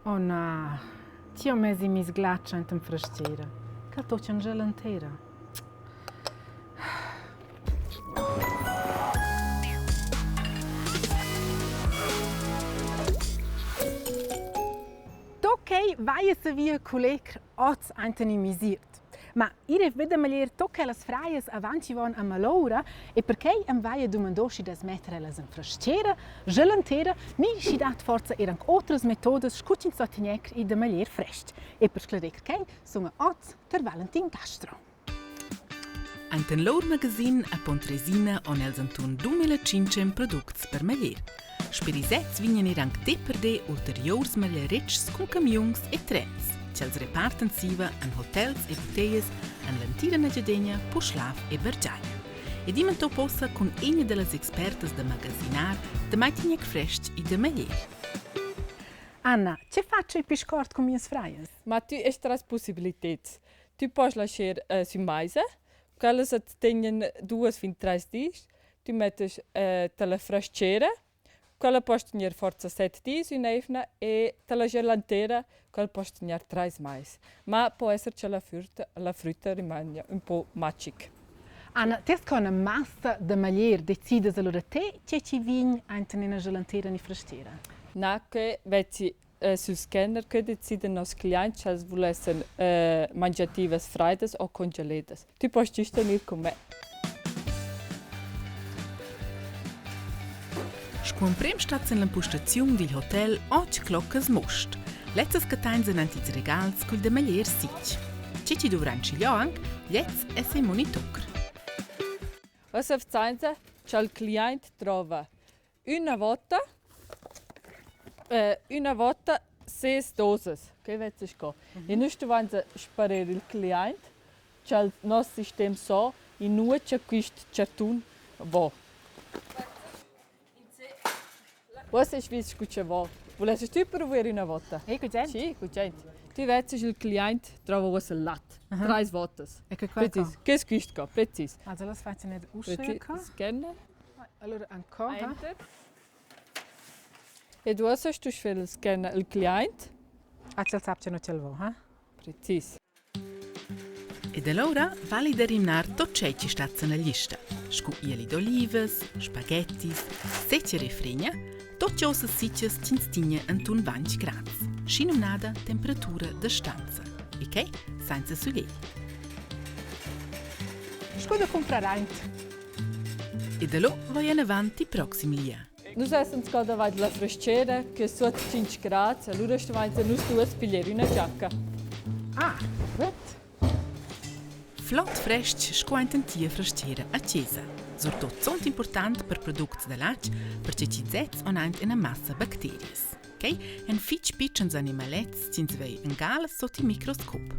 Oh no, ti ho messo mis glaccia in frasciera. Che tu c'è un gelantera. Ok, vai a via colleg oz antoni misiert. Ma io vedo meglio tocca le fraies avanti van a malora e perché am vai a domandosci das mettere las in frasciera, gelantera, mi si dat forza erano altre metodi scucin sottinec e de meglio frest. E per sclarec che sono oz ter Valentin Gastro. Anten lor magazin a Pontresina on els antun 2005 products per meglier. Sperisets vignen anche te per de ulteriors meglieretgs con camions e trens. C'els reparten siva en hotels e boteies en l'antira Negedegna, Puschlaf e Bergiaia. E dimento possa con una delle expertas de magasinar de maitinec frest e de meglier. Anna, che faccio i piscort con mias fraies? Ma tu hai tre possibilità. Tu puoi lasciare su maisa, quelle tengono 2 fino a 3 giorni. Tu metti te la frasciera, quella puoi tenere forza 7 giorni in evna e te la gelantera, quella puoi tenere 3 mais. Ma può essere che la frutta rimane un po' magica. Anna, te con una massa de meglier decides allora te che ci vign anten in una gelantera ni frasciera? Naque veci sul scanner che decidono i clienti se volessero mangiative fredde o congelate. Tu puoi venire con me. Scuomprem stats in l'impostazione del hotel och cloccas most. Letzes catain sind antiz regals cul de meglier sitg. Cici dovran cigliò anche, lietz e se monitoc. Cosa facciamo? Che il cliente trova una volta 6 doses. Che vezi sco. E noi stiamo sparare il cliente, che il nostro sistema so, in noi c'è questo certun va. Cosa è visto che va? Volessi tu provare una volta? Cugent? Sì, cugent. Tu vezi il cliente trova cosa lat. 3 volte. E che qua? Che è questo? Preciso. Also das faccio nicht uscire. Scanner. Allora ancora. Enter. E tu hast du für scanner il cliente? Acel sapce no cel vo, ha? Preciso. Ed allora vale da rimnar tot c'è ci stats na lista. Scuieli d'olives, spaghettis, secce refregna, tot ciò se sitches cinstigna antun 20 gradi. Scino nada temperatura da stanza. E che? Senza sugli. Scuda comprareint. Ed allora vai in avanti prossimi lia. Noi siamo scada vai la frasciera che sotto 5 gradi, allora stiamo nus 2 spiglieri una giacca. Ah, gut. Flott fresc squainten tia frasciera accesa. Surtot sont important per products de lac perché ci zets onant in a massa bacterias. Okay? En fitch pitchens animalets cins vei en gal sotto il microscop.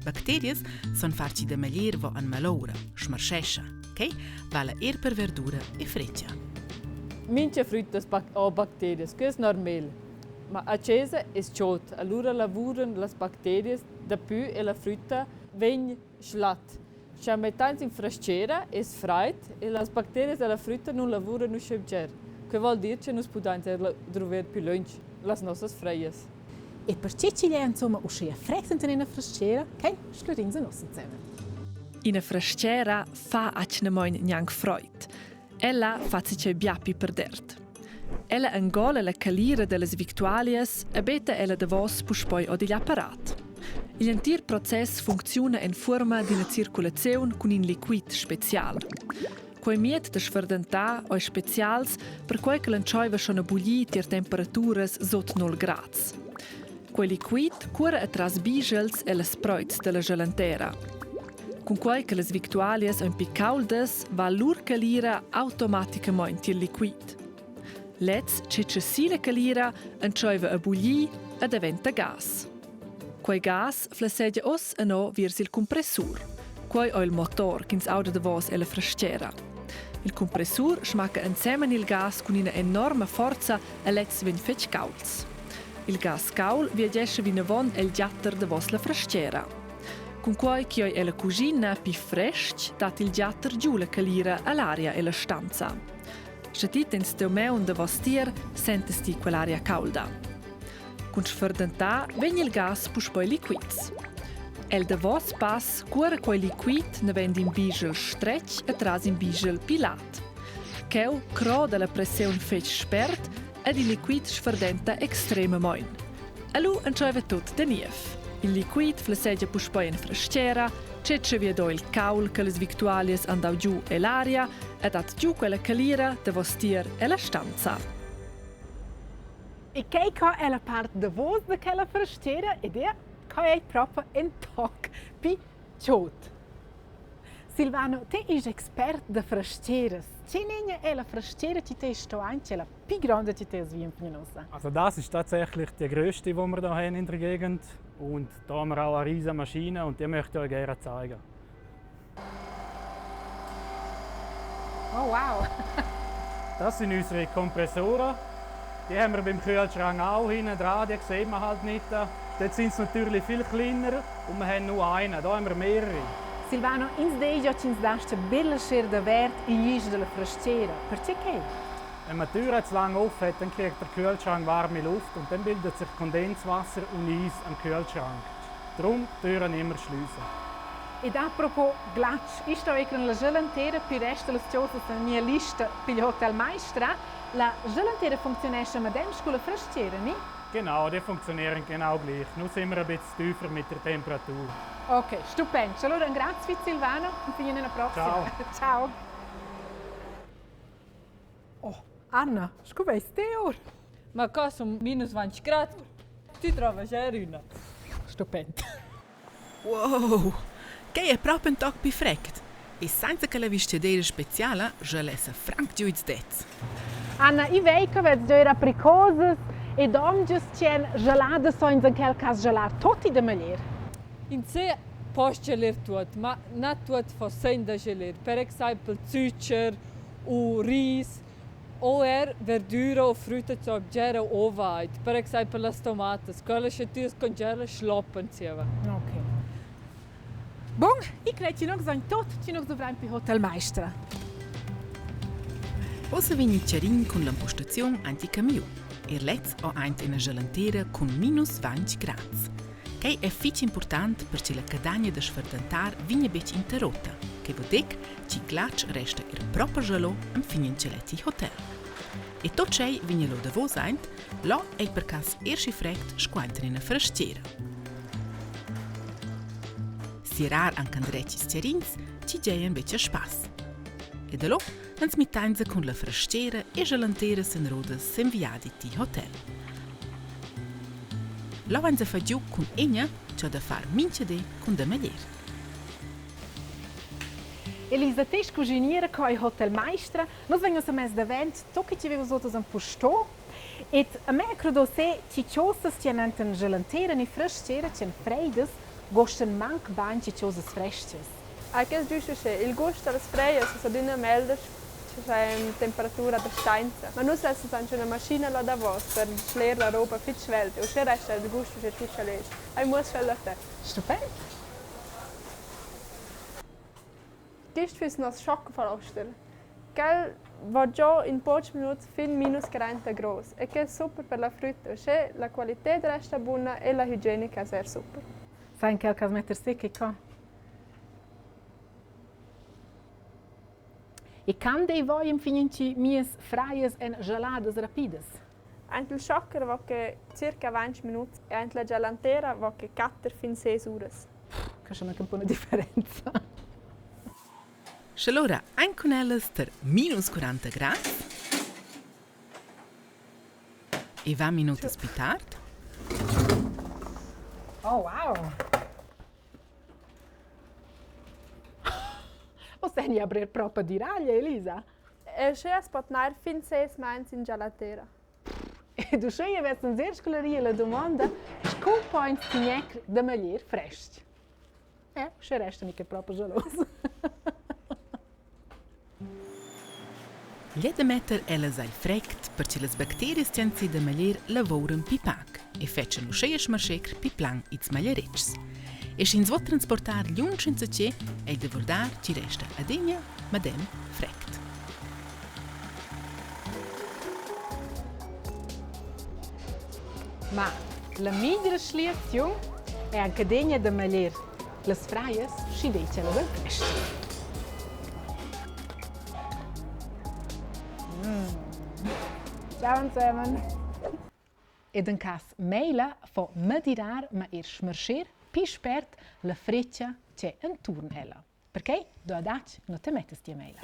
Bacterias son farci de meglier vo an malora, schmarschescha, okay? Vale per verdura e freccia. Minche frutta o bacterie, che è normale. Ma accesa è ciot, allora lavorano le bacterie da più e la frutta viene schlat. Se mettans in frasciera è freit e le bacterie della frutta non lavorano schebger. Che vuol dire che non possiamo trovare più lunch, le nostre freies. E perché ci lei insomma uscire frescent in una frasciera, che sclorin se nos insieme. In una frasciera fa acnemoin niang freud. Ella fa si biapi perdert. Ella angola la calira delle victualias e beta ella de vos puspoi o digl apparat. Il entir process funziona in forma di una circolazione con un liquid special. Quei miet de sferdentà o specials per quei che l'anchoiva sono bulli a temperaturas sotto 0 gradi. Quei liquid cura atras bigels e le sproits della gelantera. Con quei che le victualias un pic caldes va lur calira automaticamente il liquid. Let's c'è si la calira anchoiva a bulli e diventa gas. Quei gas flassegia os a no verso il compressor. Quei o il motor che auda de vos e la frasciera. Il compressor smacca insieme il gas con una enorme forza e let's vin fetch cauls. Il gas caul viagesce vina von el giatter de vos la frasciera. Con quei che è la cucina più fresh, dat il giatter giù la calira all'aria e la stanza. Se ti tens teu meun de vos tier, sentesti quell'aria calda. Con sferdentà vegn il gas pus poi liquids. El davos pass cura quei liquid ne vend in bigel stretch e tras in bigel pilat. Cheu croda la pressione fetg spert ed il liquid sferdenta extremament. Alu enceva tot de nief. Il liquid flesseggia pus poi in frascera, cece via do il caul che le victualies andau giù e l'aria ed at giù quella calira de vostir e la stanza. E che è la parte de vos de quella frascera ed è che è proprio un toc picciot. Silvano, te is expert de frasceras. Ce è la frascera che te sto anche la più grande che te wie in Pignosa? Also das ist tatsächlich die grösste, die wir hier haben in der Gegend. Und da haben wir auch eine riesige Maschine und die möchte ich euch gerne zeigen. Oh wow! Das sind unsere Kompressoren. Die haben wir beim Kühlschrank auch hinten dran, die sieht man halt nicht. Dort sind sie natürlich viel kleiner und wir haben nur einen. Hier haben wir mehrere. Silvano, ins deja ci daste bella scher de vert in gis della frascera. Perché che? Wenn man die Tür zu lange offen hat, dann kriegt der Kühlschrank warme Luft und dann bildet sich Kondenswasser und Eis am Kühlschrank. Darum die Türen immer schliessen. Ed apropos glatsch, io sto con la gelantera per resto le cose della mia lista per il Hotel Maestra. La gelantera funziona mit dem con la frascera, ne? Genau, die funktionieren genau gleich. Nur sind wir ein bisschen tiefer mit der Temperatur. Ok, stupendo. Allora, grazie Silvano e fino alla prossima. Ciao. Ciao. Oh, Anna, scusa, ste ora? Ma qua sono minus 20 gradi. Ti trovi già Rina. Stupendo. Wow! Che è proprio un toc befregt. E senza che la vestiadeira speciale, je laisse franc giù iz dez. Anna, io vedo che avete già apricose e domgius c'è gelada so in quel caso gelar tutti da maniera. In sé posso geler tutto, ma non tutto fa sen da geler. Per esempio zucchero, o riso, o verdura o frutta che abbiamo ovait. Per esempio le tomate, quelle che tu scongela schloppen insieme. Ok. Bom, ich credo noch so tot, ci noch dovrà in Hotel Maestra. Ossa vegni charin con l'impostazione anti-camion. Ir letz o eint una gelantera con minus 20 gradi. Che è fitch important perché la cadagna da sferdentar vigna bec interrotta, che vodec ci glatsch resta ir proprio gelò am Fininceletti Hotel. E tot c'è vigna lo da vos eint, lo è per cas erschi fregt squainten in a frascera. Si rar an candrecis cerins, ci geien bec a spas. E da lo, ans mittainza con la frascera e gelantera sen rodas sem viaditi hotel. Lo vanza fa giù con egna, c'è da far mincede con da maglier. Elisa, te cuciniera coi Hotel Maestra, noi vengono a mezzo d'event, tocca ci avevo sotto un posto, e a me credo se ci ciosas ci hanno in gelantera e frascera, ci hanno freides, gostan manc ban ci ciosas fresches. Anche il giusto è il gusto delle freie, se si deve meldere, c'è una temperatura da stanza. Ma noi siamo anche una macchina là da voi per sclare la roba più svelte, e se resta il gusto c'è tutto lì. E muss farlo a te. Stupendo. Questo è il nostro Schockenverlaster. Che va già in pochi minuti fin minus 40 gradi e che è super per la frutta. Se la qualità resta buona e la igienica è super. Sai in quel caso mettersi che qua? E quando voi infiniti mias freies e geladas rapidas? Anche il schocker va che circa 20 minuti e anche la gelantera va che 4 fin 6 ore. Che c'è anche un po' di differenza. Allora, ein con elles ter minus 40 gradi e 20 minuti più tardi. Oh wow! O sei a abrir proprio di raglia, Elisa? E se es pot nair fin 6 mains in gelatera. E tu sai avessi un sehr scolaria la domanda, come puoi stinec da maglier fresco? Se resta mica proprio geloso. Gli da metter elles ai fregt perché le bacterie stianzi da maglier lavoran pi pac e fecen uscei smarschecr pi plan iz maglieretgs. E si vuol transportar gliun senza ce e de verdar ci resta adegna madem fregt. Ma La migliore selezione è anche degna di magliare le fraies scidecele del pesto. Ciao insieme! Ed in caso meila fa medirar ma smerscher più spert la freccia c'è intorno ella. Perché? Da adac non te mettes di meila.